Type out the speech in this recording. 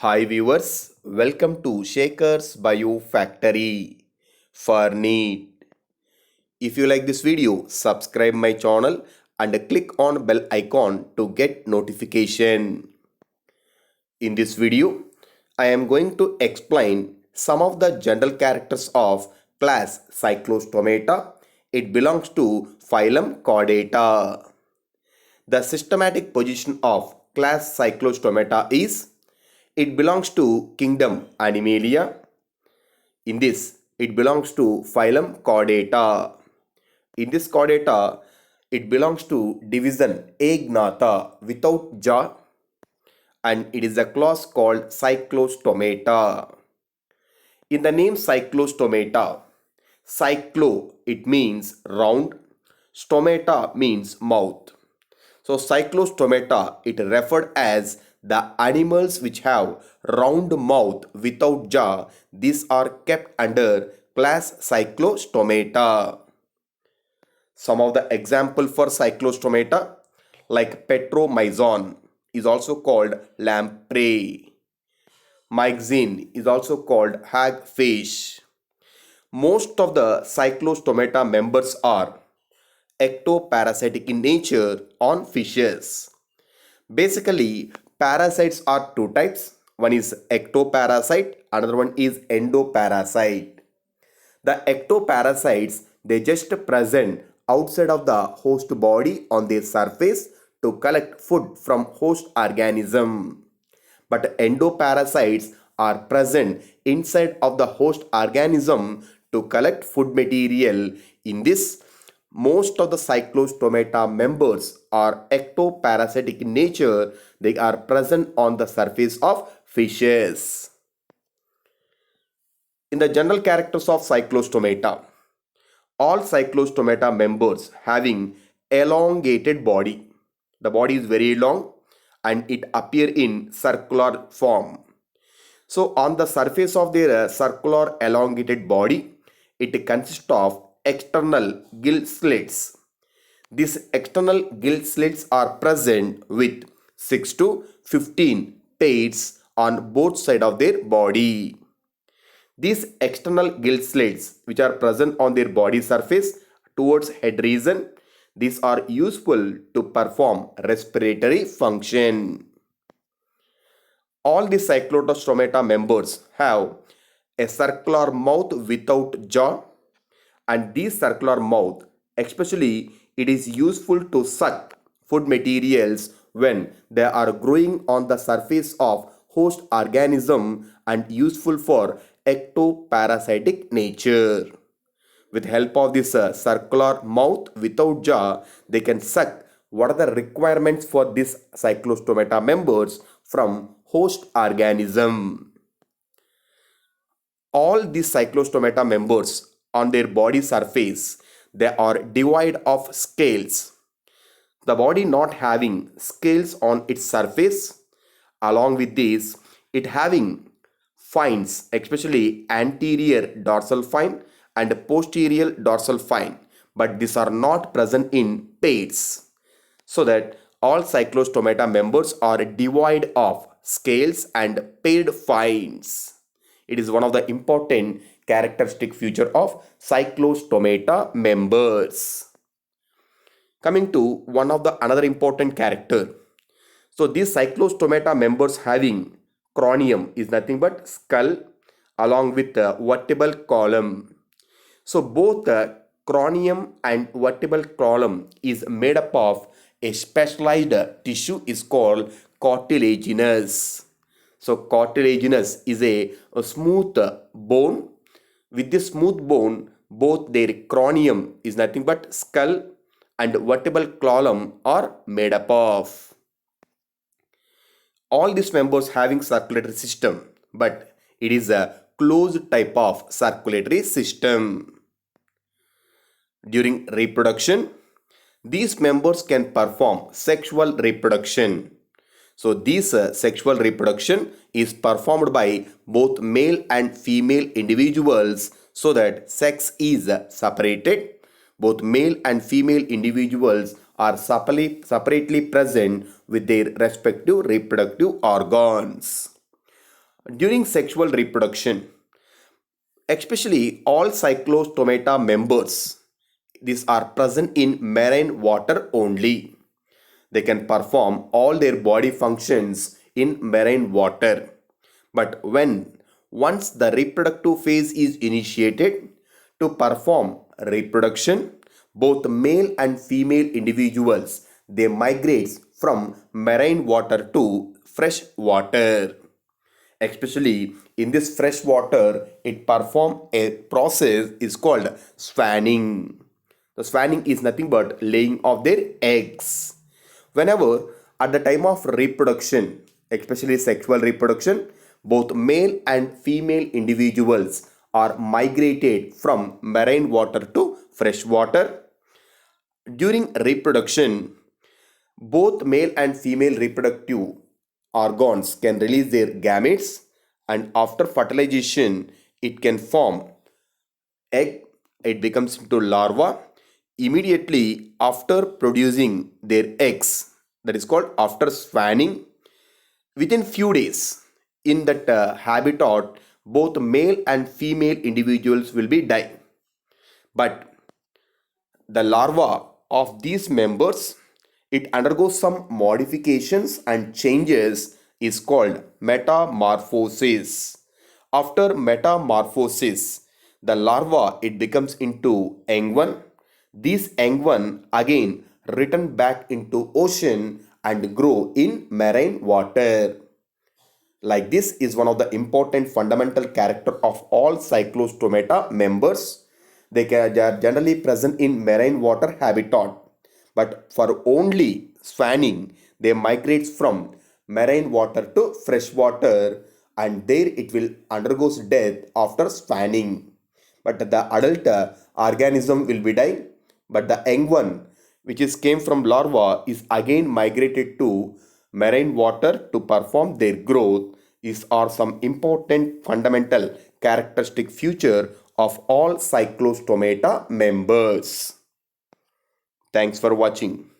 Hi viewers, welcome to Shaker's Bio Factory for NEET. If you like this video, subscribe my channel and click on bell icon to get notification. In this video, I am going to explain some of the general characters of class Cyclostomata. It belongs to phylum Chordata. The systematic position of class Cyclostomata is it belongs to kingdom Animalia. In this, it belongs to phylum Chordata. In this Chordata, it belongs to division Agnatha without jaw, and it is a class called Cyclostomata. In the name Cyclostomata, cyclo it means round, stomata means mouth. So cyclostomata it referred as the animals which have round mouth without jaw. These are kept under class cyclostomata. Some of the example for cyclostomata like Petromyzon is also called lamprey. Myxine is also called hagfish. Most of the cyclostomata members are ectoparasitic in nature on fishes. Basically, parasites are two types. One is ectoparasite, another one is endoparasite. The ectoparasites they just present outside of the host body on their surface to collect food from host organism. But endoparasites are present inside of the host organism to collect food material. In this, most of the cyclostomata members are ectoparasitic in nature. They are present on the surface of fishes. In the general characters of cyclostomata, all cyclostomata members having elongated body. The body is very long and it appear in circular form. So on the surface of their circular elongated body, it consists of external gill slits. These external gill slits are present with 6 to 15 pairs on both sides of their body. These external gill slits which are present on their body surface towards head region, these are useful to perform respiratory function. All the cyclostomata members have a circular mouth without jaw, and this circular mouth especially it is useful to suck food materials when they are growing on the surface of host organism and useful for ectoparasitic nature. With help of this circular mouth without jaw, they can suck what are the requirements for these cyclostomata members from host organism. All these cyclostomata members on their body surface, they are devoid of scales. The body not having scales on its surface, along with this, it having fines, especially anterior dorsal fine and posterior dorsal fine, but these are not present in pairs. So that all cyclostomata members are devoid of scales and paired fines. It is one of the important characteristic feature of cyclostomata members. Coming to one of the another important character. So these cyclostomata members having cranium is nothing but skull along with the vertebral column. So both the cranium and vertebral column is made up of a specialized tissue is called cartilaginous. So cartilaginous is a smooth bone. With this smooth bone, both their cranium is nothing but skull and vertebral column are made up of. All these members having circulatory system, but it is a closed type of circulatory system. During reproduction, these members can perform sexual reproduction. So this sexual reproduction is performed by both male and female individuals so that sex is separated. Both male and female individuals are separately present with their respective reproductive organs. During sexual reproduction, especially all cyclostomata members, these are present in marine water only. They can perform all their body functions in marine water. But when once the reproductive phase is initiated, to perform reproduction, both male and female individuals they migrate from marine water to fresh water. Especially in this fresh water, it perform a process is called swanning. The swanning is nothing but laying of their eggs. Whenever at the time of reproduction, especially sexual reproduction, both male and female individuals are migrated from marine water to fresh water. During reproduction, both male and female reproductive organs can release their gametes, and after fertilization it can form egg. It becomes into larva. Immediately after producing their eggs, that is called after swanning, within few days in that habitat both male and female individuals will be die. But the larva of these members it undergoes some modifications and changes is called metamorphosis. After metamorphosis, the larva it becomes into young one. These young one again return back into ocean and grow in marine water. Like this is one of the important fundamental character of all cyclostomata members. They are generally present in marine water habitat, but for only swanning, they migrate from marine water to fresh water, and there it will undergoes death after swanning. But the adult organism will be die, but the young one, which is came from larva, is again migrated to marine water to perform their growth. Is are some important fundamental characteristic feature of all cyclostomata members. Thanks for watching.